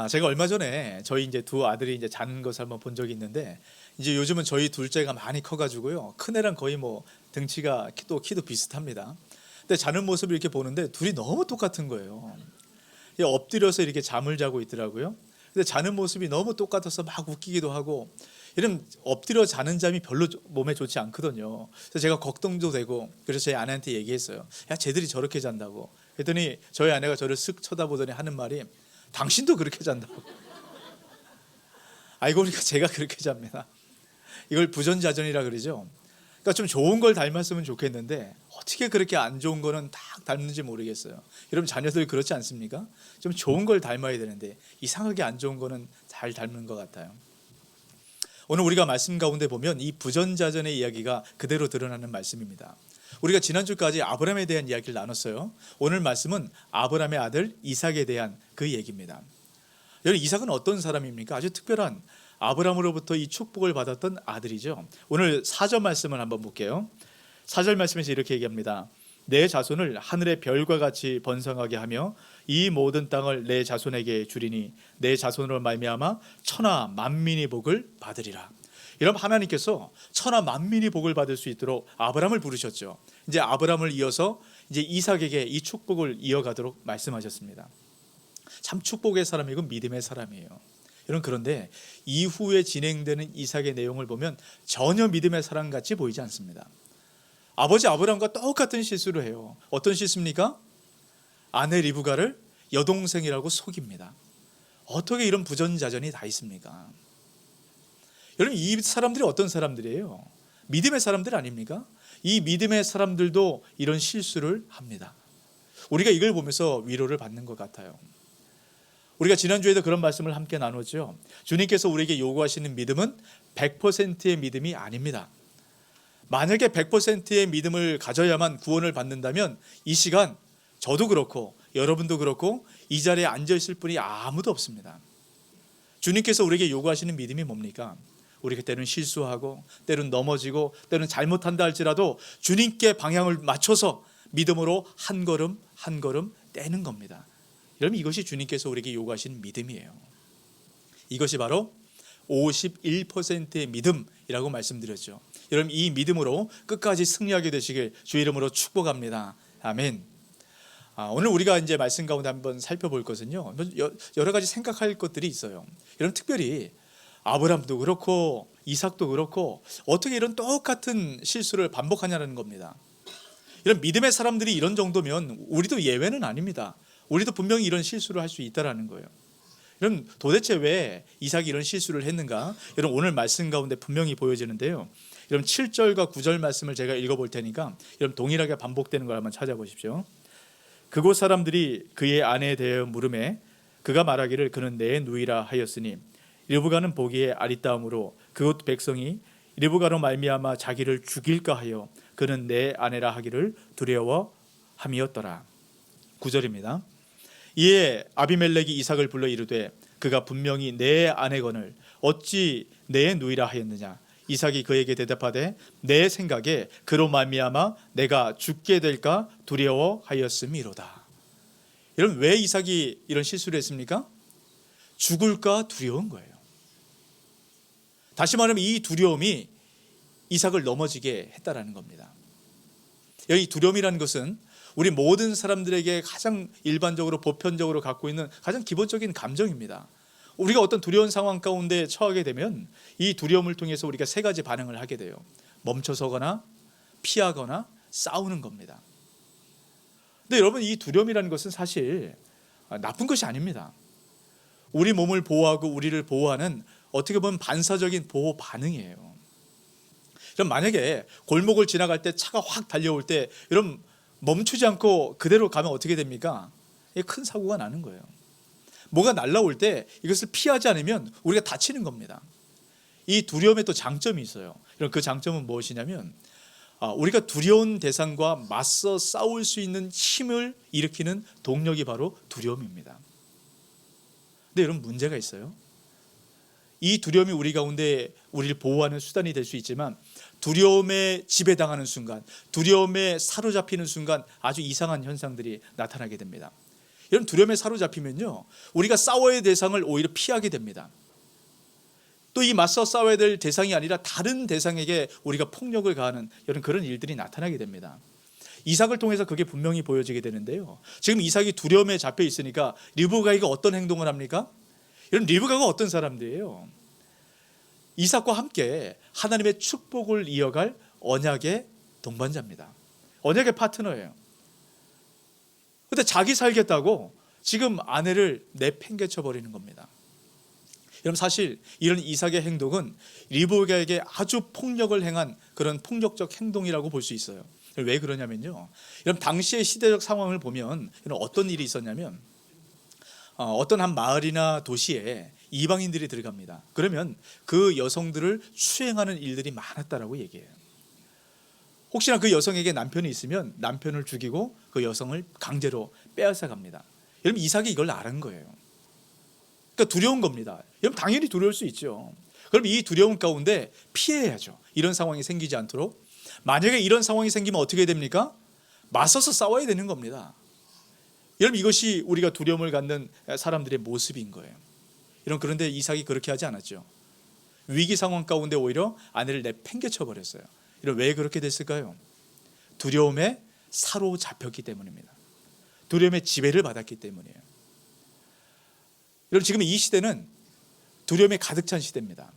제가 얼마 전에 저희 이제 두 아들이 이제 자는 것을 한번 본 적이 있는데, 이제 요즘은 저희 둘째가 많이 커가지고요. 큰애랑 거의 뭐 등치가 키도 비슷합니다. 근데 자는 모습을 이렇게 보는데 둘이 너무 똑같은 거예요. 엎드려서 이렇게 잠을 자고 있더라고요. 근데 자는 모습이 너무 똑같아서 막 웃기기도 하고, 이런 엎드려 자는 잠이 별로 몸에 좋지 않거든요. 그래서 제가 걱정도 되고, 그래서 제 아내한테 얘기했어요. 야, 쟤들이 저렇게 잔다고. 그랬더니 저희 아내가 저를 쓱 쳐다보더니 하는 말이, 당신도 그렇게 잔다고. 알고 보니까 제가 그렇게 잡니다. 이걸 부전자전이라 그러죠. 그러니까 좀 좋은 걸 닮았으면 좋겠는데 어떻게 그렇게 안 좋은 거는 딱 닮는지 모르겠어요. 여러분 자녀들 그렇지 않습니까? 좀 좋은 걸 닮아야 되는데 이상하게 안 좋은 거는 잘 닮는 것 같아요. 오늘 우리가 말씀 가운데 보면 이 부전자전의 이야기가 그대로 드러나는 말씀입니다. 우리가 지난주까지 아브라함에 대한 이야기를 나눴어요. 오늘 말씀은 아브라함의 아들 이삭에 대한 그 얘기입니다. 여러분, 이삭은 어떤 사람입니까? 아주 특별한 아브라함으로부터 이 축복을 받았던 아들이죠. 오늘 4절 말씀을 한번 볼게요. 4절 말씀에서 이렇게 얘기합니다. 내 자손을 하늘의 별과 같이 번성하게 하며 이 모든 땅을 내 자손에게 주리니 내 자손으로 말미암아 천하 만민이 복을 받으리라. 이런 하나님께서 천하 만민이 복을 받을 수 있도록 아브라함을 부르셨죠. 이제 아브라함을 이어서 이제 이삭에게 이 축복을 이어가도록 말씀하셨습니다. 참 축복의 사람이고 믿음의 사람이에요. 여러분, 그런데 이후에 진행되는 이삭의 내용을 보면 전혀 믿음의 사람 같이 보이지 않습니다. 아버지 아브라함과 똑같은 실수를 해요. 어떤 실수입니까? 아내 리브가를 여동생이라고 속입니다. 어떻게 이런 부전자전이 다 있습니까? 여러분, 이 사람들이 어떤 사람들이에요? 믿음의 사람들 아닙니까? 이 믿음의 사람들도 이런 실수를 합니다. 우리가 이걸 보면서 위로를 받는 것 같아요. 우리가 지난주에도 그런 말씀을 함께 나눴죠. 주님께서 우리에게 요구하시는 믿음은 100%의 믿음이 아닙니다. 만약에 100%의 믿음을 가져야만 구원을 받는다면 이 시간 저도 그렇고 여러분도 그렇고 이 자리에 앉아 있을 분이 아무도 없습니다. 주님께서 우리에게 요구하시는 믿음이 뭡니까? 우리가 때로는 실수하고 때로는 넘어지고 때로는 잘못한다 할지라도 주님께 방향을 맞춰서 믿음으로 한 걸음 한 걸음 떼는 겁니다. 여러분, 이것이 주님께서 우리에게 요구하시는 믿음이에요. 이것이 바로 51%의 믿음이라고 말씀드렸죠. 여러분, 이 믿음으로 끝까지 승리하게 되시길 주 이름으로 축복합니다. 아멘. 오늘 우리가 이제 말씀 가운데 한번 살펴볼 것은요, 여러 가지 생각할 것들이 있어요. 여러분, 특별히 아브라함도 그렇고 이삭도 그렇고 어떻게 이런 똑같은 실수를 반복하냐는 겁니다. 이런 믿음의 사람들이 이런 정도면 우리도 예외는 아닙니다. 우리도 분명히 이런 실수를 할 수 있다라는 거예요. 여러분, 도대체 왜 이삭이 이런 실수를 했는가? 여러분, 오늘 말씀 가운데 분명히 보여지는데요. 여러분, 7절과 9절 말씀을 제가 읽어볼 테니까 여러분 동일하게 반복되는 걸 한번 찾아보십시오. 그곳 사람들이 그의 아내에 대하여 물으매 그가 말하기를 그는 내 누이라 하였으니 리브가는 보기에 아리따움으로 그곳 백성이 리브가로 말미암아 자기를 죽일까 하여 그는 내 아내라 하기를 두려워함이었더라. 9절입니다. 이에 아비멜렉이 이삭을 불러 이르되 그가 분명히 내 아내거늘 어찌 내 누이라 하였느냐. 이삭이 그에게 대답하되 내 생각에 그로 말미암아 내가 죽게 될까 두려워하였음이로다. 여러분, 왜 이삭이 이런 실수를 했습니까? 죽을까 두려운 거예요. 다시 말하면 이 두려움이 이삭을 넘어지게 했다라는 겁니다. 여기 두려움이라는 것은 우리 모든 사람들에게 가장 일반적으로 보편적으로 갖고 있는 가장 기본적인 감정입니다. 우리가 어떤 두려운 상황 가운데 처하게 되면 이 두려움을 통해서 우리가 세 가지 반응을 하게 돼요. 멈춰서거나 피하거나 싸우는 겁니다. 근데 여러분, 이 두려움이라는 것은 사실 나쁜 것이 아닙니다. 우리 몸을 보호하고 우리를 보호하는 어떻게 보면 반사적인 보호 반응이에요. 그럼 만약에 골목을 지나갈 때 차가 확 달려올 때 여러분 멈추지 않고 그대로 가면 어떻게 됩니까? 큰 사고가 나는 거예요. 뭐가 날라올 때 이것을 피하지 않으면 우리가 다치는 겁니다. 이 두려움에 또 장점이 있어요. 그 장점은 무엇이냐면 우리가 두려운 대상과 맞서 싸울 수 있는 힘을 일으키는 동력이 바로 두려움입니다. 근데 여러분, 문제가 있어요. 이 두려움이 우리 가운데 우리를 보호하는 수단이 될 수 있지만 두려움에 지배당하는 순간, 두려움에 사로잡히는 순간 아주 이상한 현상들이 나타나게 됩니다. 이런 두려움에 사로잡히면요, 우리가 싸워야 할 대상을 오히려 피하게 됩니다. 또 이 맞서 싸워야 될 대상이 아니라 다른 대상에게 우리가 폭력을 가하는 이런 그런 일들이 나타나게 됩니다. 이삭을 통해서 그게 분명히 보여지게 되는데요. 지금 이삭이 두려움에 잡혀 있으니까 리브가가 어떤 행동을 합니까? 이런 리브가가 어떤 사람들이에요? 이삭과 함께 하나님의 축복을 이어갈 언약의 동반자입니다. 언약의 파트너예요. 근데 자기 살겠다고 지금 아내를 내팽개쳐 버리는 겁니다. 여러분, 사실 이런 이삭의 행동은 리브가에게 아주 폭력을 행한 그런 폭력적 행동이라고 볼 수 있어요. 왜 그러냐면요, 여러분, 당시의 시대적 상황을 보면 어떤 일이 있었냐면, 어떤 한 마을이나 도시에 이방인들이 들어갑니다. 그러면 그 여성들을 추행하는 일들이 많았다라고 얘기해요. 혹시나 그 여성에게 남편이 있으면 남편을 죽이고 그 여성을 강제로 빼앗아 갑니다. 여러분, 이삭이 이걸 아는 거예요. 그러니까 두려운 겁니다. 여러분, 당연히 두려울 수 있죠. 그럼 이 두려움 가운데 피해야죠. 이런 상황이 생기지 않도록. 만약에 이런 상황이 생기면 어떻게 됩니까? 맞서서 싸워야 되는 겁니다. 여러분, 이것이 우리가 두려움을 갖는 사람들의 모습인 거예요. 그런데 이삭이 그렇게 하지 않았죠. 위기 상황 가운데 오히려 아내를 내팽개쳐 버렸어요. 왜 그렇게 됐을까요? 두려움에 사로잡혔기 때문입니다. 두려움의 지배를 받았기 때문이에요. 여러분, 지금 이 시대는 두려움에 가득 찬 시대입니다.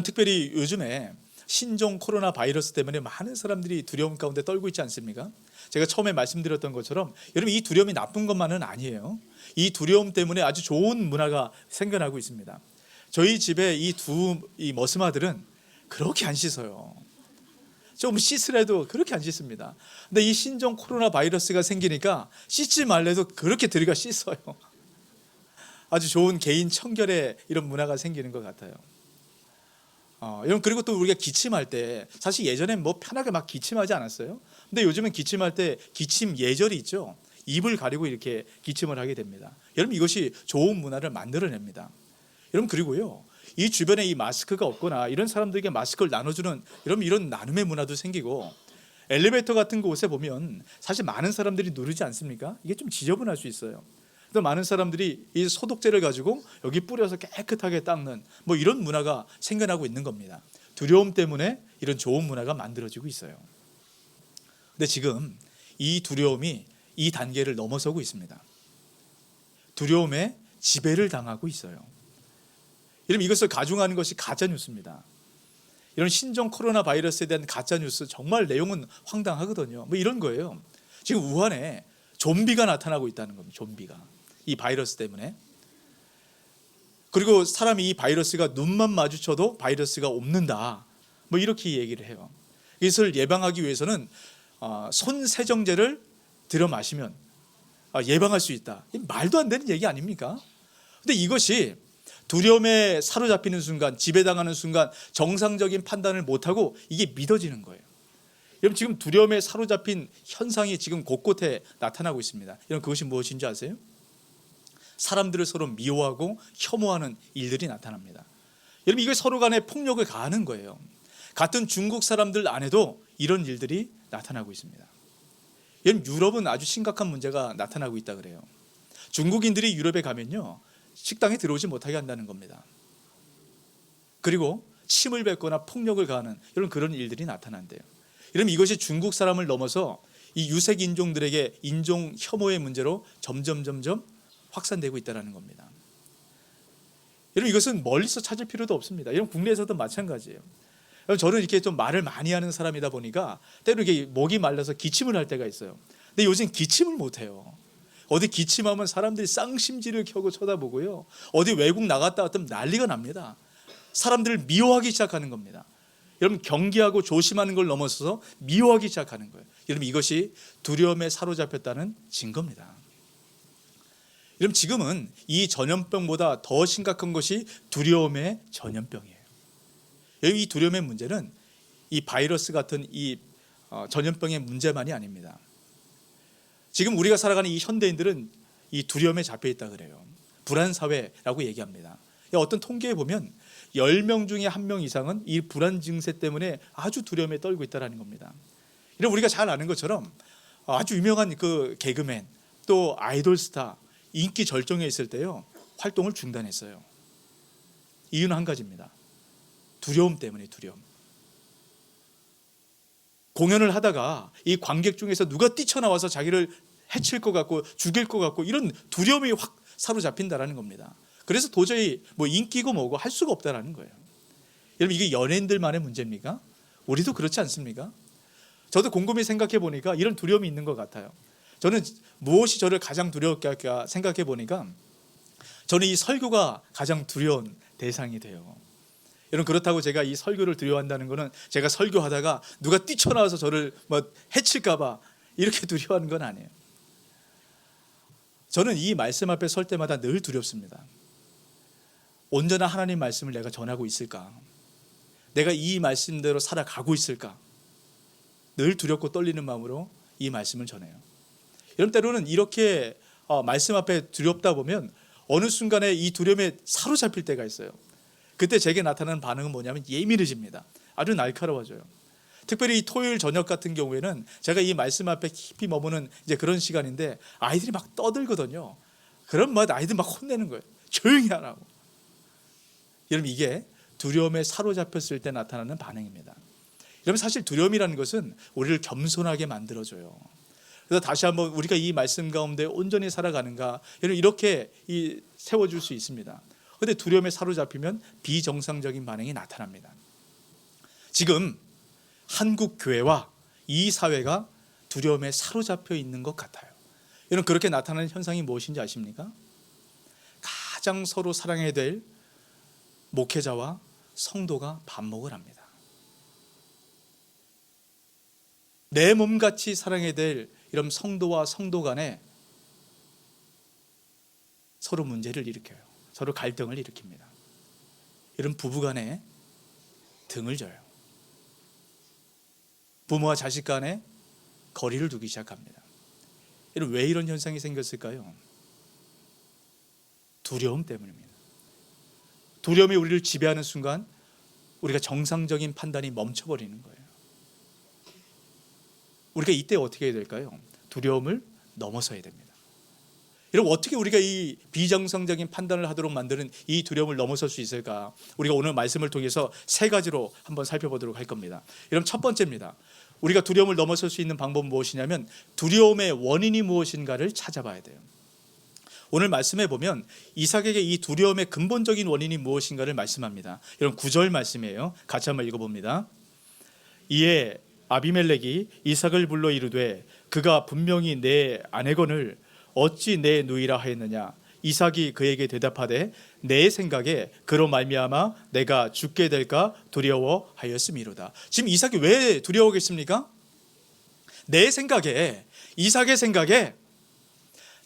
특별히 요즘에 신종 코로나 바이러스 때문에 많은 사람들이 두려움 가운데 떨고 있지 않습니까? 제가 처음에 말씀드렸던 것처럼 여러분, 이 두려움이 나쁜 것만은 아니에요. 이 두려움 때문에 아주 좋은 문화가 생겨나고 있습니다. 저희 집에 이 머스마들은 그렇게 안 씻어요. 좀 씻으래도 그렇게 안 씻습니다. 근데 이 신종 코로나 바이러스가 생기니까 씻지 말래도 그렇게 들이가 씻어요. 아주 좋은 개인 청결의 이런 문화가 생기는 것 같아요. 여러분, 그리고 또 우리가 기침할 때 사실 예전엔 편하게 막 기침하지 않았어요? 근데 요즘은 기침할 때 기침 예절이 있죠. 입을 가리고 이렇게 기침을 하게 됩니다. 여러분, 이것이 좋은 문화를 만들어냅니다. 여러분, 그리고요, 이 주변에 이 마스크가 없거나 이런 사람들에게 마스크를 나눠주는 이런 나눔의 문화도 생기고, 엘리베이터 같은 곳에 보면 사실 많은 사람들이 누르지 않습니까? 이게 좀 지저분할 수 있어요. 또 많은 사람들이 이 소독제를 가지고 여기 뿌려서 깨끗하게 닦는 이런 문화가 생겨나고 있는 겁니다. 두려움 때문에 이런 좋은 문화가 만들어지고 있어요. 근데 지금 이 두려움이 이 단계를 넘어서고 있습니다. 두려움에 지배를 당하고 있어요. 여러분, 이것을 가중하는 것이 가짜뉴스입니다. 이런 신종 코로나 바이러스에 대한 가짜뉴스, 정말 내용은 황당하거든요. 이런 거예요. 지금 우한에 좀비가 나타나고 있다는 겁니다. 좀비가. 이 바이러스 때문에. 그리고 사람이 이 바이러스가 눈만 마주쳐도 바이러스가 옮는다. 이렇게 얘기를 해요. 이것을 예방하기 위해서는 손 세정제를 들여 마시면 예방할 수 있다. 말도 안 되는 얘기 아닙니까? 근데 이것이 두려움에 사로잡히는 순간, 지배당하는 순간 정상적인 판단을 못하고 이게 믿어지는 거예요. 여러분, 지금 두려움에 사로잡힌 현상이 지금 곳곳에 나타나고 있습니다. 여러분, 그것이 무엇인지 아세요? 사람들을 서로 미워하고 혐오하는 일들이 나타납니다. 여러분, 이게 서로 간에 폭력을 가하는 거예요. 같은 중국 사람들 안에도 이런 일들이 나타나고 있습니다. 여러분, 유럽은 아주 심각한 문제가 나타나고 있다 그래요. 중국인들이 유럽에 가면요, 식당에 들어오지 못하게 한다는 겁니다. 그리고 침을 뱉거나 폭력을 가하는 이런 그런 일들이 나타난대요. 여러분, 이것이 중국 사람을 넘어서 이 유색 인종들에게 인종 혐오의 문제로 점점 확산되고 있다는 겁니다. 여러분, 이것은 멀리서 찾을 필요도 없습니다. 여러분, 국내에서도 마찬가지예요. 저는 이렇게 좀 말을 많이 하는 사람이다 보니까 때로 이렇게 목이 말라서 기침을 할 때가 있어요. 근데 요즘 기침을 못 해요. 어디 기침하면 사람들이 쌍심지를 켜고 쳐다보고요, 어디 외국 나갔다 왔더니 난리가 납니다. 사람들을 미워하기 시작하는 겁니다. 여러분, 경계하고 조심하는 걸 넘어서서 미워하기 시작하는 거예요. 여러분, 이것이 두려움에 사로잡혔다는 증거입니다. 여러분, 지금은 이 전염병보다 더 심각한 것이 두려움의 전염병이에요. 이 두려움의 문제는 이 바이러스 같은 이 전염병의 문제만이 아닙니다. 지금 우리가 살아가는 이 현대인들은 이 두려움에 잡혀 있다 그래요. 불안 사회라고 얘기합니다. 어떤 통계에 보면 10명 중에 1명 이상은 이 불안 증세 때문에 아주 두려움에 떨고 있다는 겁니다. 이런 우리가 잘 아는 것처럼 아주 유명한 그 개그맨 또 아이돌 스타 인기 절정에 있을 때요 활동을 중단했어요. 이유는 한 가지입니다. 두려움 때문에 두려움. 공연을 하다가 이 관객 중에서 누가 뛰쳐나와서 자기를 해칠 것 같고 죽일 것 같고 이런 두려움이 확 사로잡힌다라는 겁니다. 그래서 도저히 뭐 인기고 뭐고 할 수가 없다라는 거예요. 여러분 이게 연예인들만의 문제입니까? 우리도 그렇지 않습니까? 저도 곰곰이 생각해 보니까 이런 두려움이 있는 것 같아요. 저는 무엇이 저를 가장 두렵게 할까 생각해 보니까 저는 이 설교가 가장 두려운 대상이 돼요. 여러분 그렇다고 제가 이 설교를 두려워한다는 것은 제가 설교하다가 누가 뛰쳐나와서 저를 뭐 해칠까 봐 이렇게 두려워하는 건 아니에요. 저는 이 말씀 앞에 설 때마다 늘 두렵습니다. 온전한 하나님 말씀을 내가 전하고 있을까? 내가 이 말씀대로 살아가고 있을까? 늘 두렵고 떨리는 마음으로 이 말씀을 전해요. 여러분 때로는 이렇게 말씀 앞에 두렵다 보면 어느 순간에 이 두려움에 사로잡힐 때가 있어요. 그때 제게 나타나는 반응은 뭐냐면 예민해집니다. 아주 날카로워져요. 특별히 이 토요일 저녁 같은 경우에는 제가 이 말씀 앞에 깊이 머무는 이제 그런 시간인데 아이들이 막 떠들거든요. 그럼 막 아이들 막 혼내는 거예요. 조용히 하라고. 여러분 이게 두려움에 사로잡혔을 때 나타나는 반응입니다. 여러분 사실 두려움이라는 것은 우리를 겸손하게 만들어줘요. 그래서 다시 한번 우리가 이 말씀 가운데 온전히 살아가는가 여러분 이렇게 세워줄 수 있습니다. 그런데 두려움에 사로잡히면 비정상적인 반응이 나타납니다. 지금 한국 교회와 이 사회가 두려움에 사로잡혀 있는 것 같아요. 여러분 그렇게 나타나는 현상이 무엇인지 아십니까? 가장 서로 사랑해야 될 목회자와 성도가 반목을 합니다. 내 몸같이 사랑해야 될 이런 성도와 성도 간에 서로 문제를 일으켜요. 서로 갈등을 일으킵니다. 이런 부부 간에 등을 져요. 부모와 자식 간에 거리를 두기 시작합니다. 왜 이런 현상이 생겼을까요? 두려움 때문입니다. 두려움이 우리를 지배하는 순간 우리가 정상적인 판단이 멈춰버리는 거예요. 우리가 이때 어떻게 해야 될까요? 두려움을 넘어서야 됩니다. 여러분 어떻게 우리가 이 비정상적인 판단을 하도록 만드는 이 두려움을 넘어설 수 있을까? 우리가 오늘 말씀을 통해서 세 가지로 한번 살펴보도록 할 겁니다. 여러분 첫 번째입니다. 우리가 두려움을 넘어설 수 있는 방법은 무엇이냐면 두려움의 원인이 무엇인가를 찾아봐야 돼요. 오늘 말씀해 보면 이삭에게 이 두려움의 근본적인 원인이 무엇인가를 말씀합니다. 여러분 9절 말씀이에요. 같이 한번 읽어봅니다. 이에 아비멜렉이 이삭을 불러 이르되 그가 분명히 내 아내건을 어찌 내 누이라 하였느냐. 이삭이 그에게 대답하되 내 생각에 그로 말미암아 내가 죽게 될까 두려워하였음이로다. 지금 이삭이 왜 두려워하겠습니까? 내 생각에, 이삭의 생각에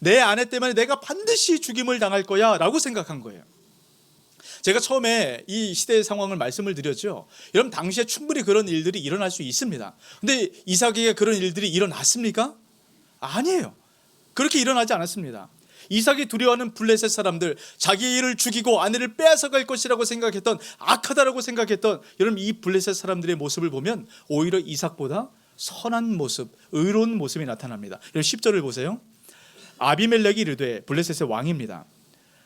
내 아내 때문에 내가 반드시 죽임을 당할 거야 라고 생각한 거예요. 제가 처음에 이 시대의 상황을 말씀을 드렸죠. 여러분 당시에 충분히 그런 일들이 일어날 수 있습니다. 근데 이삭에게 그런 일들이 일어났습니까? 아니에요. 그렇게 일어나지 않았습니다. 이삭이 두려워하는 블레셋 사람들, 자기를 죽이고 아내를 빼앗아갈 것이라고 생각했던, 악하다라고 생각했던 여러분 이 블레셋 사람들의 모습을 보면 오히려 이삭보다 선한 모습, 의로운 모습이 나타납니다. 여러분 10절을 보세요. 아비멜렉이 이르되, 블레셋의 왕입니다.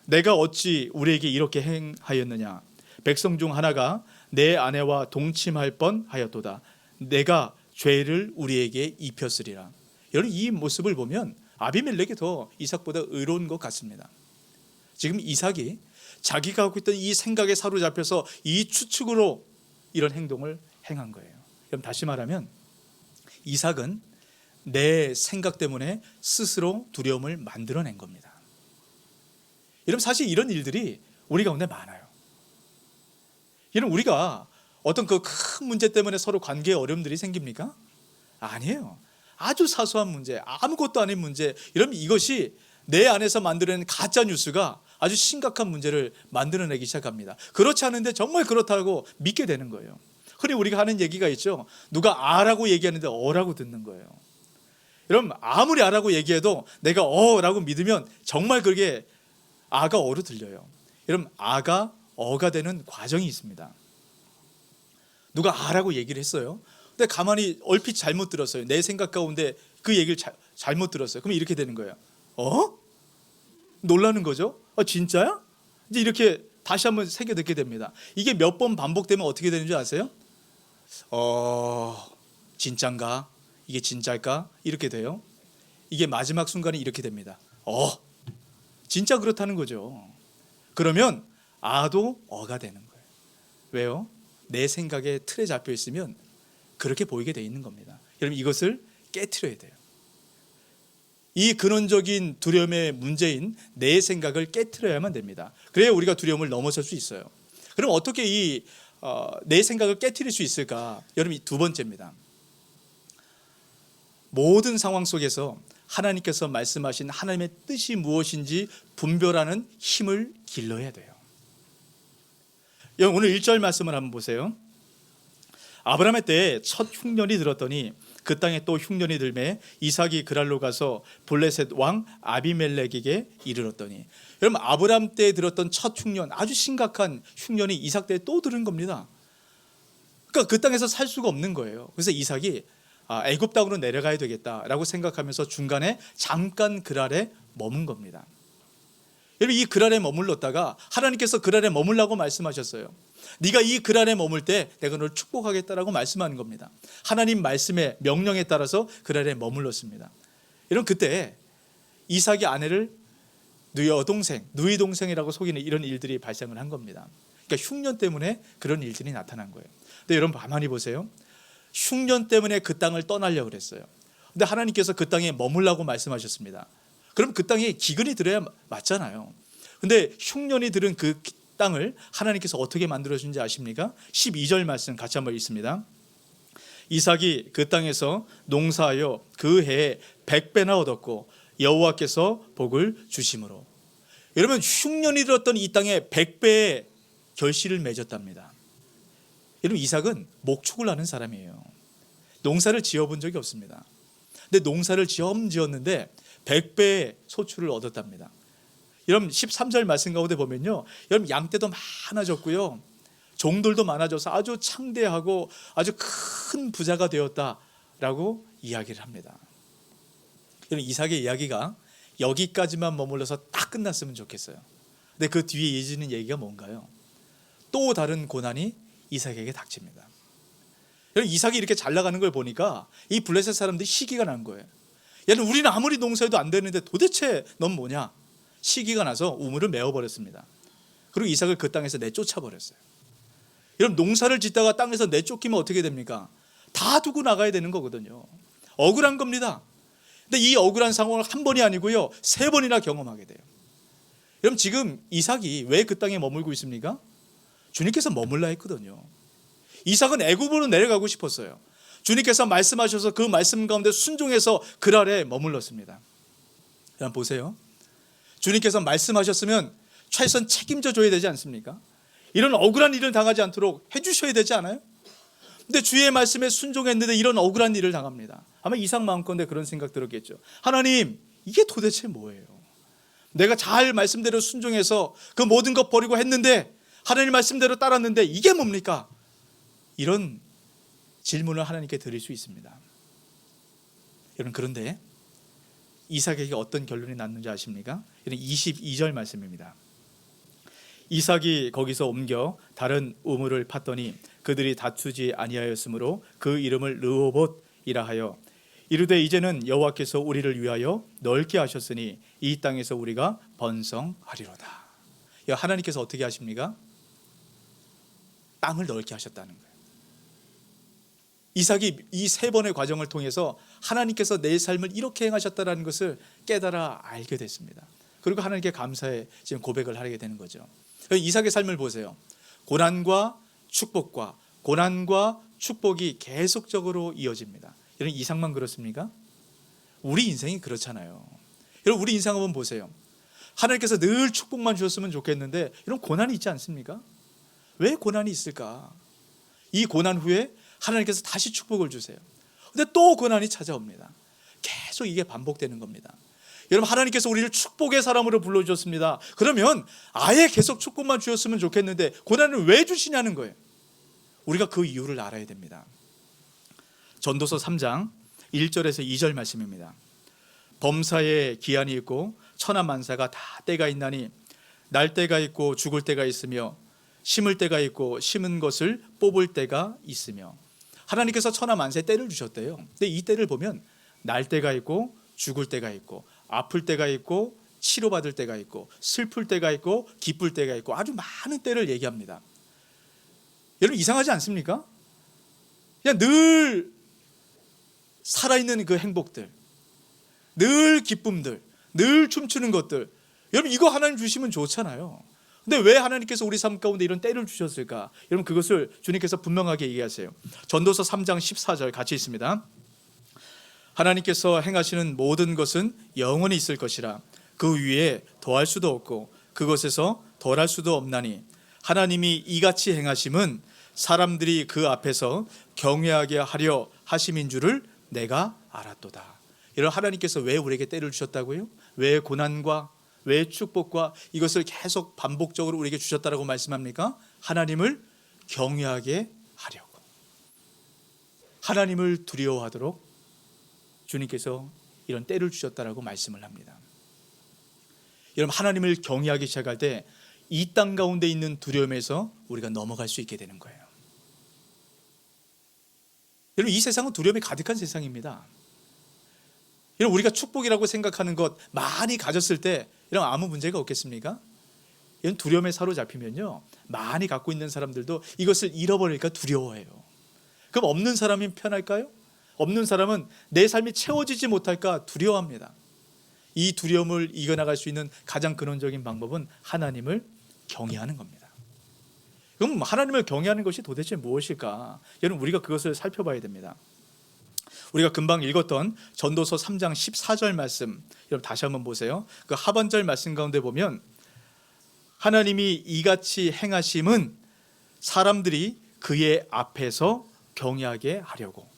내가 어찌 우리에게 이렇게 행하였느냐. 백성 중 하나가 내 아내와 동침할 뻔하였도다. 내가 죄를 우리에게 입혔으리라. 여러분 이 모습을 보면 아비멜렉이 더 이삭보다 의로운 것 같습니다. 지금 이삭이 자기가 하고 있던 이 생각에 사로잡혀서 이 추측으로 이런 행동을 행한 거예요. 그럼 다시 말하면 이삭은 내 생각 때문에 스스로 두려움을 만들어낸 겁니다. 여러분 사실 이런 일들이 우리 가운데 많아요. 여러분 우리가 어떤 그 큰 문제 때문에 서로 관계에 어려움들이 생깁니까? 아니에요. 아주 사소한 문제, 아무것도 아닌 문제, 이러면 이것이 내 안에서 만들어낸 가짜 뉴스가 아주 심각한 문제를 만들어내기 시작합니다. 그렇지 않은데 정말 그렇다고 믿게 되는 거예요. 흔히 우리가 하는 얘기가 있죠. 누가 아라고 얘기하는데 어라고 듣는 거예요. 여러분 아무리 아라고 얘기해도 내가 어라고 믿으면 정말 그게 아가 어로 들려요. 여러분 아가 어가 되는 과정이 있습니다. 누가 아라고 얘기를 했어요. 근데 가만히 얼핏 잘못 들었어요. 내 생각 가운데 그 얘기를 잘못 들었어요. 그럼 이렇게 되는 거예요. 놀라는 거죠. 진짜야? 이제 이렇게 다시 한번 새겨 듣게 됩니다. 이게 몇 번 반복되면 어떻게 되는 줄 아세요? 진짠가? 이게 진짜일까? 이렇게 돼요. 이게 마지막 순간에 이렇게 됩니다. 진짜 그렇다는 거죠. 그러면 아도 어가 되는 거예요. 왜요? 내 생각에 틀에 잡혀 있으면 그렇게 보이게 돼 있는 겁니다. 여러분, 이것을 깨트려야 돼요. 이 근원적인 두려움의 문제인 내 생각을 깨트려야만 됩니다. 그래야 우리가 두려움을 넘어설 수 있어요. 그럼 어떻게 내 생각을 깨트릴 수 있을까? 여러분, 두 번째입니다. 모든 상황 속에서 하나님께서 말씀하신 하나님의 뜻이 무엇인지 분별하는 힘을 길러야 돼요. 오늘 1절 말씀을 한번 보세요. 아브라함의 때에 첫 흉년이 들었더니 그 땅에 또 흉년이 들매 이삭이 그랄로 가서 블레셋 왕 아비멜렉에게 이르렀더니, 여러분, 아브라함 때에 들었던 첫 흉년, 아주 심각한 흉년이 이삭 때에 또 들은 겁니다. 그러니까 그 땅에서 살 수가 없는 거예요. 그래서 이삭이 애굽 땅으로 내려가야 되겠다라고 생각하면서 중간에 잠깐 그랄에 머문 겁니다. 여러분, 이 그랄에 머물렀다가 하나님께서 그랄에 머물라고 말씀하셨어요. 네가 이 그랄에 머물 때 내가 너를 축복하겠다라고 말씀하는 겁니다. 하나님 말씀의 명령에 따라서 그랄에 머물렀습니다. 여러분, 그때 이삭의 아내를 누이 동생이라고 속이는 이런 일들이 발생을 한 겁니다. 그러니까 흉년 때문에 그런 일들이 나타난 거예요. 근데 여러분, 가만히 보세요. 흉년 때문에 그 땅을 떠나려고 그랬어요. 근데 하나님께서 그 땅에 머물라고 말씀하셨습니다. 그럼 그 땅에 기근이 들어야 맞잖아요. 근데 흉년이 들은 그 땅을 하나님께서 어떻게 만들어준지 아십니까? 12절 말씀 같이 한번 읽습니다. 이삭이 그 땅에서 농사하여 그 해에 100배나 얻었고 여호와께서 복을 주심으로. 여러분, 흉년이 들었던 이 땅에 100배의 결실을 맺었답니다. 여러분, 이삭은 목축을 하는 사람이에요. 농사를 지어본 적이 없습니다. 근데 농사를 지었는데 100배의 소출을 얻었답니다. 여러분, 13절 말씀 가운데 보면요, 여러분, 양떼도 많아졌고요, 종들도 많아져서 아주 창대하고 아주 큰 부자가 되었다라고 이야기를 합니다. 여러분, 이삭의 이야기가 여기까지만 머물러서 딱 끝났으면 좋겠어요. 근데 그 뒤에 이어지는 얘기가 뭔가요? 또 다른 고난이 이삭에게 닥칩니다. 여러분, 이삭이 이렇게 잘 나가는 걸 보니까 이 블레셋 사람들이 시기가 난 거예요. 얘는 우리는 아무리 농사해도 안 되는데 도대체 넌 뭐냐? 시기가 나서 우물을 메어버렸습니다. 그리고 이삭을 그 땅에서 내쫓아버렸어요. 여러분, 농사를 짓다가 땅에서 내쫓기면 어떻게 됩니까? 다 두고 나가야 되는 거거든요. 억울한 겁니다. 근데 이 억울한 상황을 한 번이 아니고요, 3번이나 경험하게 돼요. 여러분, 지금 이삭이 왜 그 땅에 머물고 있습니까? 주님께서 머물라 했거든요. 이삭은 애굽으로 내려가고 싶었어요. 주님께서 말씀하셔서 그 말씀 가운데 순종해서 그랄에 머물렀습니다. 여러분, 보세요. 주님께서 말씀하셨으면 최소한 책임져 줘야 되지 않습니까? 이런 억울한 일을 당하지 않도록 해주셔야 되지 않아요? 근데 주의 말씀에 순종했는데 이런 억울한 일을 당합니다. 아마 이삭 마음건데 그런 생각 들었겠죠. 하나님, 이게 도대체 뭐예요? 내가 잘 말씀대로 순종해서 그 모든 것 버리고 했는데, 하나님 말씀대로 따랐는데 이게 뭡니까? 이런 질문을 하나님께 드릴 수 있습니다. 여러분, 그런데 이삭에게 어떤 결론이 났는지 아십니까? 이런 22절 말씀입니다. 이삭이 거기서 옮겨 다른 우물을 팠더니 그들이 다투지 아니하였으므로 그 이름을 르호봇이라 하여 이르되 이제는 여호와께서 우리를 위하여 넓게 하셨으니 이 땅에서 우리가 번성하리로다. 하나님께서 어떻게 하십니까? 땅을 넓게 하셨다는 거예요. 이삭이 이 3번의 과정을 통해서 하나님께서 내 삶을 이렇게 행하셨다는 것을 깨달아 알게 됐습니다. 그리고 하나님께 감사의 지금 고백을 하게 되는 거죠. 이삭의 삶을 보세요. 고난과 축복이 계속적으로 이어집니다. 여러분, 이삭만 그렇습니까? 우리 인생이 그렇잖아요. 여러분, 우리 인생 한번 보세요. 하나님께서 늘 축복만 주셨으면 좋겠는데 이런 고난이 있지 않습니까? 왜 고난이 있을까? 이 고난 후에 하나님께서 다시 축복을 주세요. 근데 또 고난이 찾아옵니다. 계속 이게 반복되는 겁니다. 여러분, 하나님께서 우리를 축복의 사람으로 불러주셨습니다. 그러면 아예 계속 축복만 주셨으면 좋겠는데 고난을 왜 주시냐는 거예요. 우리가 그 이유를 알아야 됩니다. 전도서 3장 1절에서 2절 말씀입니다. 범사에 기한이 있고 천하만사가 다 때가 있나니 날 때가 있고 죽을 때가 있으며 심을 때가 있고 심은 것을 뽑을 때가 있으며, 하나님께서 천하만사에 때를 주셨대요. 근데 이 때를 보면 날 때가 있고 죽을 때가 있고 아플 때가 있고 치료받을 때가 있고 슬플 때가 있고 기쁠 때가 있고 아주 많은 때를 얘기합니다. 여러분 이상하지 않습니까? 그냥 늘 살아있는 그 행복들, 늘 기쁨들, 늘 춤추는 것들, 여러분 이거 하나님 주시면 좋잖아요. 근데 왜 하나님께서 우리 삶 가운데 이런 때를 주셨을까? 여러분 그것을 주님께서 분명하게 얘기하세요. 전도서 3장 14절 같이 있습니다. 하나님께서 행하시는 모든 것은 영원히 있을 것이라 그 위에 더할 수도 없고 그것에서 덜할 수도 없나니 하나님이 이같이 행하심은 사람들이 그 앞에서 경외하게 하려 하심인 줄을 내가 알았도다. 여러분 하나님께서 왜 우리에게 때를 주셨다고요? 왜 고난과 왜 축복과 이것을 계속 반복적으로 우리에게 주셨다라고 말씀합니까? 하나님을 경외하게 하려고, 하나님을 두려워하도록 주님께서 이런 때를 주셨다라고 말씀을 합니다. 여러분 하나님을 경외하기 시작할 때 이 땅 가운데 있는 두려움에서 우리가 넘어갈 수 있게 되는 거예요. 여러분 이 세상은 두려움이 가득한 세상입니다. 여러분 우리가 축복이라고 생각하는 것 많이 가졌을 때 이런 아무 문제가 없겠습니까? 이런 두려움에 사로잡히면요 많이 갖고 있는 사람들도 이것을 잃어버릴까 두려워해요. 그럼 없는 사람이 편할까요? 없는 사람은 내 삶이 채워지지 못할까 두려워합니다. 이 두려움을 이겨나갈 수 있는 가장 근원적인 방법은 하나님을 경외하는 겁니다. 그럼 하나님을 경외하는 것이 도대체 무엇일까? 여러분 우리가 그것을 살펴봐야 됩니다. 우리가 금방 읽었던 전도서 3장 14절 말씀 여러분 다시 한번 보세요. 그 하반절 말씀 가운데 보면 하나님이 이같이 행하심은 사람들이 그의 앞에서 경외하게 하려고.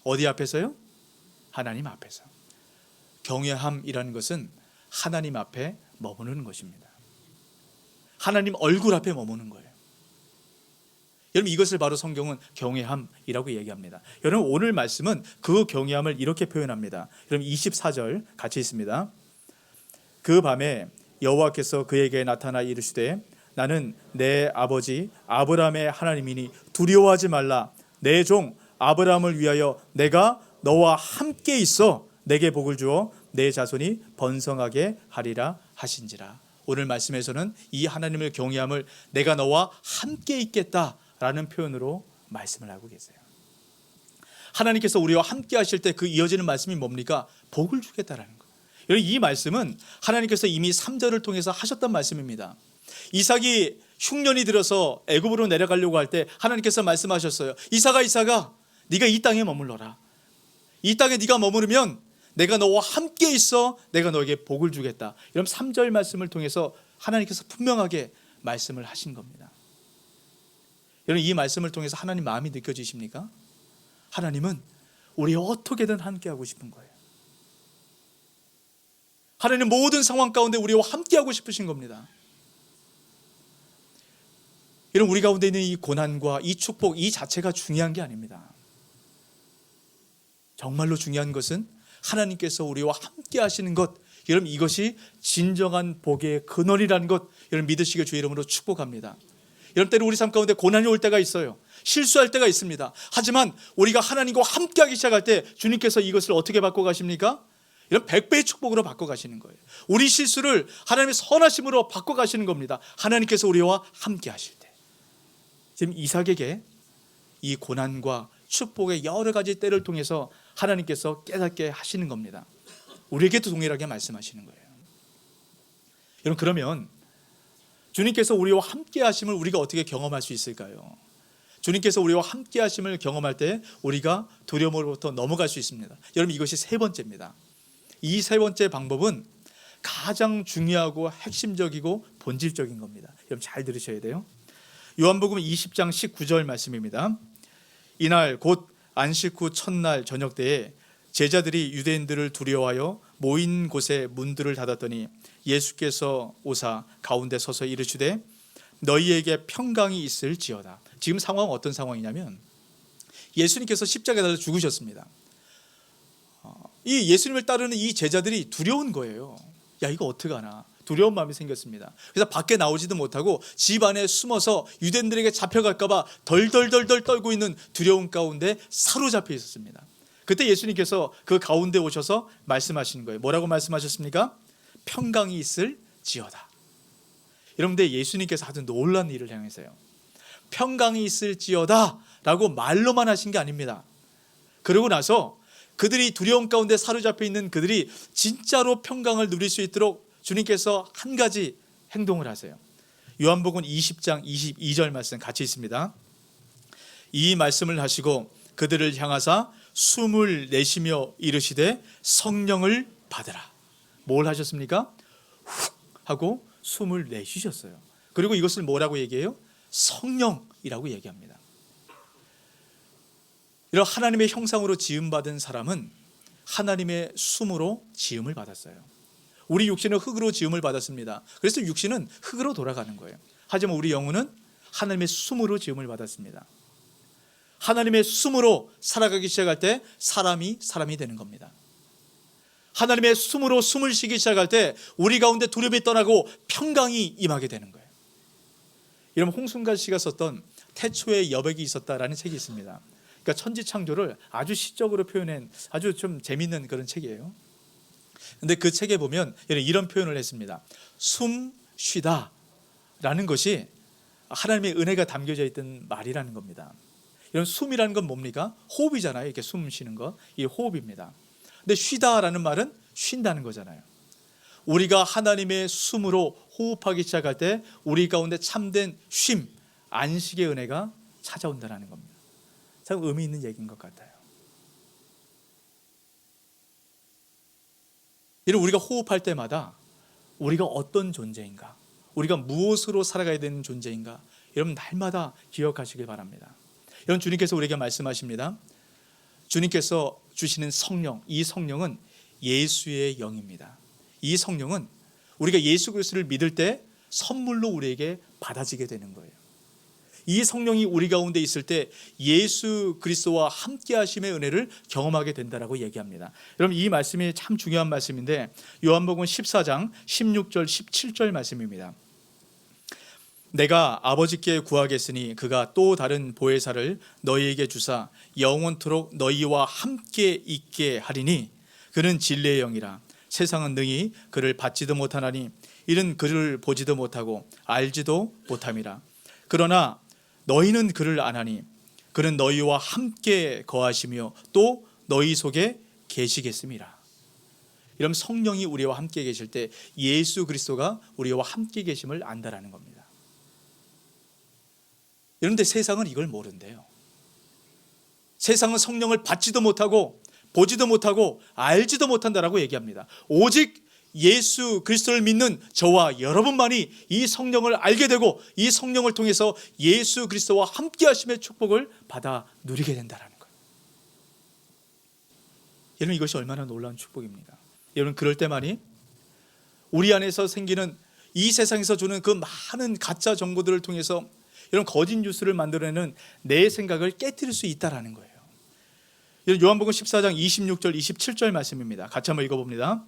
어디 앞에서요? 하나님 앞에서. 경외함이라는 것은 하나님 앞에 머무르는 것입니다. 하나님 얼굴 앞에 머무는 거예요. 여러분 이것을 바로 성경은 경외함이라고 얘기합니다. 여러분 오늘 말씀은 그 경외함을 이렇게 표현합니다. 여러분 24절 같이 있습니다. 그 밤에 여호와께서 그에게 나타나 이르시되 나는 내 아버지 아브라함의 하나님이니 두려워하지 말라. 내 종 아브라함을 위하여 내가 너와 함께 있어 내게 복을 주어 내 자손이 번성하게 하리라 하신지라. 오늘 말씀에서는 이 하나님을 경외함을 내가 너와 함께 있겠다라는 표현으로 말씀을 하고 계세요. 하나님께서 우리와 함께 하실 때 그 이어지는 말씀이 뭡니까? 복을 주겠다라는 거. 여러분 이 말씀은 하나님께서 이미 3절을 통해서 하셨던 말씀입니다. 이삭이 흉년이 들어서 애굽으로 내려가려고 할 때 하나님께서 말씀하셨어요. 이삭아 네가 이 땅에 머물러라. 이 땅에 네가 머무르면 내가 너와 함께 있어 내가 너에게 복을 주겠다. 이런 3절 말씀을 통해서 하나님께서 분명하게 말씀을 하신 겁니다. 여러분 이 말씀을 통해서 하나님 마음이 느껴지십니까? 하나님은 우리와 어떻게든 함께 하고 싶은 거예요. 하나님 모든 상황 가운데 우리와 함께 하고 싶으신 겁니다. 여러분 우리 가운데 있는 이 고난과 이 축복 이 자체가 중요한 게 아닙니다. 정말로 중요한 것은 하나님께서 우리와 함께 하시는 것, 여러분 이것이 진정한 복의 근원이라는 것 여러분 믿으시길 주의 이름으로 축복합니다. 여러분 때로 우리 삶 가운데 고난이 올 때가 있어요. 실수할 때가 있습니다. 하지만 우리가 하나님과 함께 하기 시작할 때 주님께서 이것을 어떻게 바꿔 가십니까? 이런 100배의 축복으로 바꿔 가시는 거예요. 우리 실수를 하나님의 선하심으로 바꿔 가시는 겁니다. 하나님께서 우리와 함께 하실 때. 지금 이삭에게 이 고난과 축복의 여러 가지 때를 통해서 하나님께서 깨닫게 하시는 겁니다. 우리에게도 동일하게 말씀하시는 거예요. 여러분 그러면 주님께서 우리와 함께 하심을 우리가 어떻게 경험할 수 있을까요? 주님께서 우리와 함께 하심을 경험할 때 우리가 두려움으로부터 넘어갈 수 있습니다. 여러분 이것이 세 번째입니다. 이 세 번째 방법은 가장 중요하고 핵심적이고 본질적인 겁니다. 여러분 잘 들으셔야 돼요. 요한복음 20장 19절 말씀입니다. 이날 곧 안식 후 첫날 저녁 때에 제자들이 유대인들을 두려워하여 모인 곳에 문들을 닫았더니 예수께서 오사 가운데 서서 이르시되 너희에게 평강이 있을지어다. 지금 상황은 어떤 상황이냐면 예수님께서 십자가에 달려 죽으셨습니다. 이 예수님을 따르는 이 제자들이 두려운 거예요. 야, 이거 어떡하나. 두려운 마음이 생겼습니다. 그래서 밖에 나오지도 못하고 집 안에 숨어서 유대인들에게 잡혀갈까 봐 덜덜덜덜 떨고 있는 두려움 가운데 사로잡혀 있었습니다. 그때 예수님께서 그 가운데 오셔서 말씀하시는 거예요. 뭐라고 말씀하셨습니까? 평강이 있을지어다. 여러분들, 예수님께서 아주 놀라운 일을 행하세요. 평강이 있을지어다 라고 말로만 하신 게 아닙니다. 그러고 나서 그들이 두려움 가운데 사로잡혀 있는 그들이 진짜로 평강을 누릴 수 있도록 주님께서 한 가지 행동을 하세요. 요한복음 20장 22절 말씀 같이 있습니다. 이 말씀을 하시고 그들을 향하사 숨을 내쉬며 이르시되 성령을 받으라. 뭘 하셨습니까? 훅 하고 숨을 내쉬셨어요. 그리고 이것을 뭐라고 얘기해요? 성령이라고 얘기합니다. 이런 하나님의 형상으로 지음받은 사람은 하나님의 숨으로 지음을 받았어요. 우리 육신은 흙으로 지음을 받았습니다. 그래서 육신은 흙으로 돌아가는 거예요. 하지만 우리 영혼은 하나님의 숨으로 지음을 받았습니다. 하나님의 숨으로 살아가기 시작할 때 사람이 되는 겁니다. 하나님의 숨으로 숨을 쉬기 시작할 때 우리 가운데 두려움이 떠나고 평강이 임하게 되는 거예요. 여러분, 홍순갈 씨가 썼던 태초에 여백이 있었다라는 책이 있습니다. 그러니까 천지창조를 아주 시적으로 표현한 아주 좀 재밌는 그런 책이에요. 근데 그 책에 보면 이런 표현을 했습니다. 숨 쉬다 라는 것이 하나님의 은혜가 담겨져 있던 말이라는 겁니다. 이런 숨이라는 건 뭡니까? 호흡이잖아요. 이렇게 숨 쉬는 거, 이 호흡입니다. 근데 쉬다라는 말은 쉰다는 거잖아요. 우리가 하나님의 숨으로 호흡하기 시작할 때 우리 가운데 참된 쉼, 안식의 은혜가 찾아온다는 겁니다. 참 의미 있는 얘기인 것 같아요. 이런 우리가 호흡할 때마다 우리가 어떤 존재인가, 우리가 무엇으로 살아가야 되는 존재인가, 여러분 날마다 기억하시길 바랍니다. 여러분, 주님께서 우리에게 말씀하십니다. 주님께서 주시는 성령, 이 성령은 예수의 영입니다. 이 성령은 우리가 예수 그리스도를 믿을 때 선물로 우리에게 받아지게 되는 거예요. 이 성령이 우리 가운데 있을 때 예수 그리스도와 함께 하심의 은혜를 경험하게 된다라고 얘기합니다. 여러분, 이 말씀이 참 중요한 말씀인데 요한복음 14장 16절 17절 말씀입니다. 내가 아버지께 구하겠으니 그가 또 다른 보혜사를 너희에게 주사 영원토록 너희와 함께 있게 하리니 그는 진리의 영이라. 세상은 능히 그를 받지도 못하나니 이는 그를 보지도 못하고 알지도 못함이라. 그러나 너희는 그를 아나니 그는 너희와 함께 거하시며 또 너희 속에 계시겠습니다. 이런 성령이 우리와 함께 계실 때 예수 그리스도가 우리와 함께 계심을 안다라는 겁니다. 그런데 세상은 이걸 모른대요. 세상은 성령을 받지도 못하고 보지도 못하고 알지도 못한다라고 얘기합니다. 오직 예수 그리스도를 믿는 저와 여러분만이 이 성령을 알게 되고 이 성령을 통해서 예수 그리스도와 함께 하심의 축복을 받아 누리게 된다는 거예요. 여러분, 이것이 얼마나 놀라운 축복입니까? 여러분, 그럴 때만이 우리 안에서 생기는 이 세상에서 주는 그 많은 가짜 정보들을 통해서 이런 거짓 뉴스를 만들어내는 내 생각을 깨뜨릴 수 있다는 거예요. 요한복음 14장 26절 27절 말씀입니다. 같이 한번 읽어봅니다.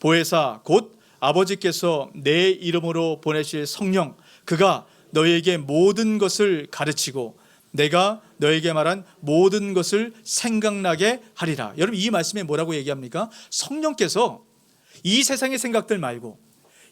보혜사 곧 아버지께서 내 이름으로 보내실 성령, 그가 너희에게 모든 것을 가르치고 내가 너에게 말한 모든 것을 생각나게 하리라. 여러분, 이 말씀에 뭐라고 얘기합니까? 성령께서 이 세상의 생각들 말고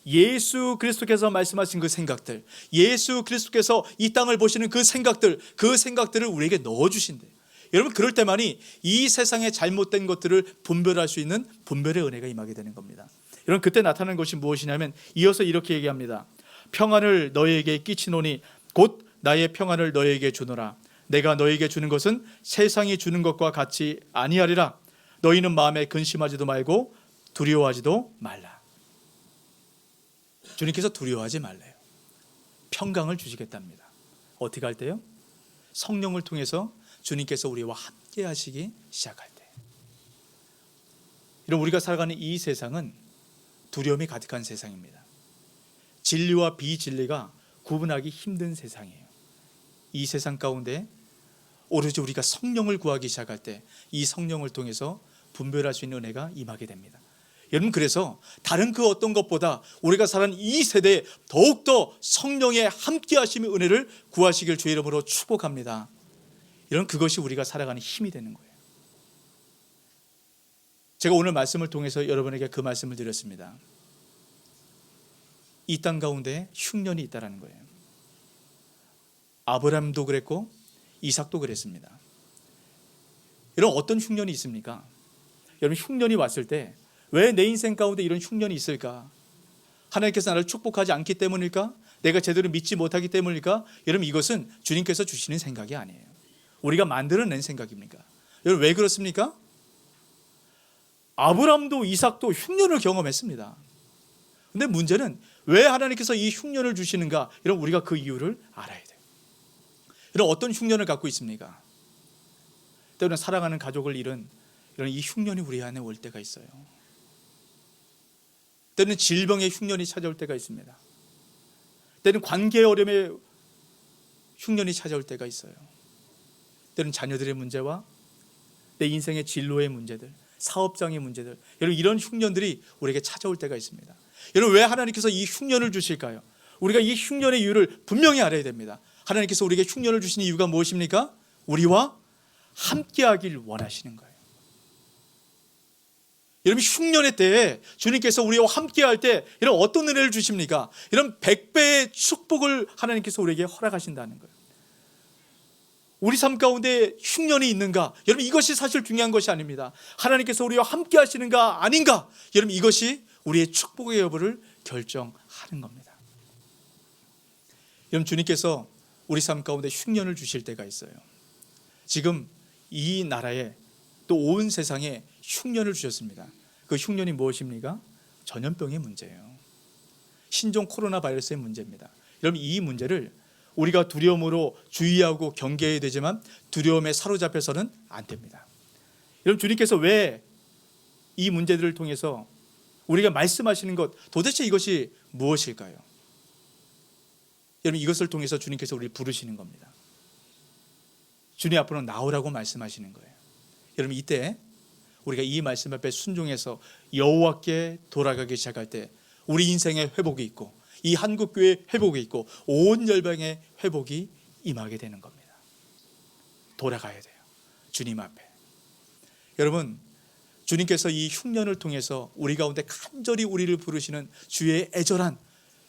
예수 그리스도께서 말씀하신 그 생각들, 예수 그리스도께서 이 땅을 보시는 그 생각들을 우리에게 넣어주신대요. 여러분, 그럴 때만이 이 세상의 잘못된 것들을 분별할 수 있는 분별의 은혜가 임하게 되는 겁니다. 여러분, 그때 나타나는 것이 무엇이냐면 이어서 이렇게 얘기합니다. 평안을 너희에게 끼치노니 곧 나의 평안을 너희에게 주노라. 내가 너희에게 주는 것은 세상이 주는 것과 같이 아니하리라. 너희는 마음에 근심하지도 말고 두려워하지도 말라. 주님께서 두려워하지 말래요. 평강을 주시겠답니다. 어떻게 할 때요? 성령을 통해서 주님께서 우리와 함께 하시기 시작할 때. 이런 우리가 살아가는 이 세상은 두려움이 가득한 세상입니다. 진리와 비진리가 구분하기 힘든 세상이에요. 이 세상 가운데 오로지 우리가 성령을 구하기 시작할 때 이 성령을 통해서 분별할 수 있는 은혜가 임하게 됩니다. 여러분, 그래서 다른 그 어떤 것보다 우리가 살아가는 이 세대에 더욱더 성령의 함께 하심의 은혜를 구하시길 주의 이름으로 축복합니다. 이런 그것이 우리가 살아가는 힘이 되는 거예요. 제가 오늘 말씀을 통해서 여러분에게 그 말씀을 드렸습니다. 이 땅 가운데 흉년이 있다는 거예요. 아브라함도 그랬고 이삭도 그랬습니다. 이런 어떤 흉년이 있습니까? 여러분, 흉년이 왔을 때 왜 내 인생 가운데 이런 흉년이 있을까? 하나님께서 나를 축복하지 않기 때문일까? 내가 제대로 믿지 못하기 때문일까? 여러분, 이것은 주님께서 주시는 생각이 아니에요. 우리가 만들어낸 생각입니까? 여러분, 왜 그렇습니까? 아브라함도 이삭도 흉년을 경험했습니다. 근데 문제는 왜 하나님께서 이 흉년을 주시는가? 이런 우리가 그 이유를 알아야 돼요. 이런 어떤 흉년을 갖고 있습니까? 때로는 사랑하는 가족을 잃은 이런 이 흉년이 우리 안에 올 때가 있어요. 때로는 질병의 흉년이 찾아올 때가 있습니다. 때로는 관계의 어려움의 흉년이 찾아올 때가 있어요. 때로는 자녀들의 문제와 내 인생의 진로의 문제들, 사업장의 문제들, 여러분, 이런 흉년들이 우리에게 찾아올 때가 있습니다. 여러분, 왜 하나님께서 이 흉년을 주실까요? 우리가 이 흉년의 이유를 분명히 알아야 됩니다. 하나님께서 우리에게 흉년을 주신 이유가 무엇입니까? 우리와 함께하길 원하시는 거예요. 여러분, 흉년의 때에 주님께서 우리와 함께할 때 이런 어떤 은혜를 주십니까? 이런 100배의 축복을 하나님께서 우리에게 허락하신다는 거예요. 우리 삶 가운데 흉년이 있는가? 여러분, 이것이 사실 중요한 것이 아닙니다. 하나님께서 우리와 함께 하시는가 아닌가? 여러분, 이것이 우리의 축복의 여부를 결정하는 겁니다. 여러분, 주님께서 우리 삶 가운데 흉년을 주실 때가 있어요. 지금 이 나라에 또 온 세상에 흉년을 주셨습니다. 그 흉년이 무엇입니까? 전염병의 문제예요. 신종 코로나 바이러스의 문제입니다. 여러분, 이 문제를 우리가 두려움으로 주의하고 경계해야 되지만 두려움에 사로잡혀서는 안 됩니다. 여러분, 주님께서 왜 이 문제들을 통해서 우리가 말씀하시는 것, 도대체 이것이 무엇일까요? 여러분, 이것을 통해서 주님께서 우리를 부르시는 겁니다. 주님 앞으로 나오라고 말씀하시는 거예요. 여러분, 이때 우리가 이 말씀 앞에 순종해서 여호와께 돌아가기 시작할 때 우리 인생의 회복이 있고 이 한국교회의 회복이 있고 온 열방의 회복이 임하게 되는 겁니다. 돌아가야 돼요, 주님 앞에. 여러분, 주님께서 이 흉년을 통해서 우리 가운데 간절히 우리를 부르시는 주의 애절한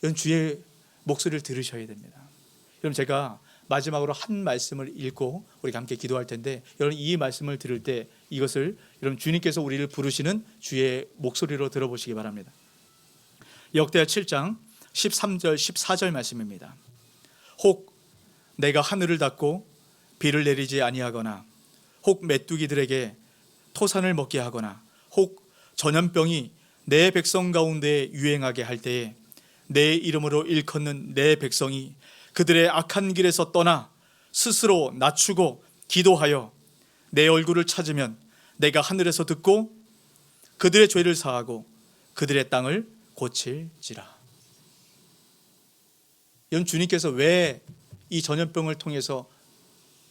이런 주의 목소리를 들으셔야 됩니다. 여러분, 제가 마지막으로 한 말씀을 읽고 우리가 함께 기도할 텐데, 여러분, 이 말씀을 들을 때 이것을 여러분 주님께서 우리를 부르시는 주의 목소리로 들어보시기 바랍니다. 역대하 7장 13절 14절 말씀입니다. 혹 내가 하늘을 닫고 비를 내리지 아니하거나 혹 메뚜기들에게 토산을 먹게 하거나 혹 전염병이 내 백성 가운데 유행하게 할 때에 내 이름으로 일컫는 내 백성이 그들의 악한 길에서 떠나 스스로 낮추고 기도하여 내 얼굴을 찾으면 내가 하늘에서 듣고 그들의 죄를 사하고 그들의 땅을 고칠지라. 이런 주님께서 왜 이 전염병을 통해서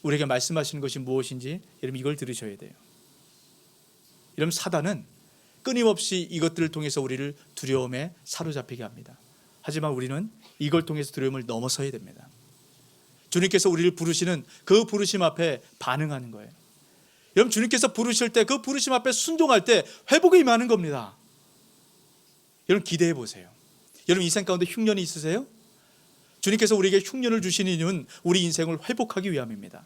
우리에게 말씀하시는 것이 무엇인지 여러분, 이걸 들으셔야 돼요. 여러분, 사단은 끊임없이 이것들을 통해서 우리를 두려움에 사로잡히게 합니다. 하지만 우리는 이걸 통해서 두려움을 넘어서야 됩니다. 주님께서 우리를 부르시는 그 부르심 앞에 반응하는 거예요. 여러분, 주님께서 부르실 때 그 부르심 앞에 순종할 때 회복이 임하는 겁니다. 여러분, 기대해 보세요. 여러분, 인생 가운데 흉년이 있으세요? 주님께서 우리에게 흉년을 주시는 이유는 우리 인생을 회복하기 위함입니다.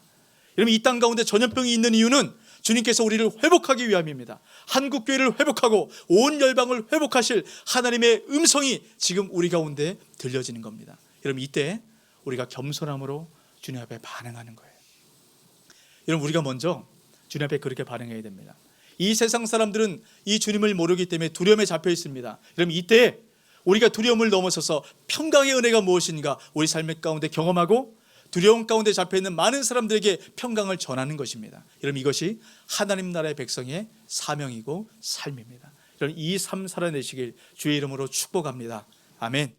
여러분, 이 땅 가운데 전염병이 있는 이유는 주님께서 우리를 회복하기 위함입니다. 한국교회를 회복하고 온 열방을 회복하실 하나님의 음성이 지금 우리 가운데 들려지는 겁니다. 여러분, 이때 우리가 겸손함으로 주님 앞에 반응하는 거예요. 여러분, 우리가 먼저 주님 앞에 그렇게 반응해야 됩니다. 이 세상 사람들은 이 주님을 모르기 때문에 두려움에 잡혀 있습니다. 여러분, 이때 우리가 두려움을 넘어서서 평강의 은혜가 무엇인가 우리 삶의 가운데 경험하고 두려움 가운데 잡혀있는 많은 사람들에게 평강을 전하는 것입니다. 여러분, 이것이 하나님 나라의 백성의 사명이고 삶입니다. 여러분, 이 삶 살아내시길 주의 이름으로 축복합니다. 아멘.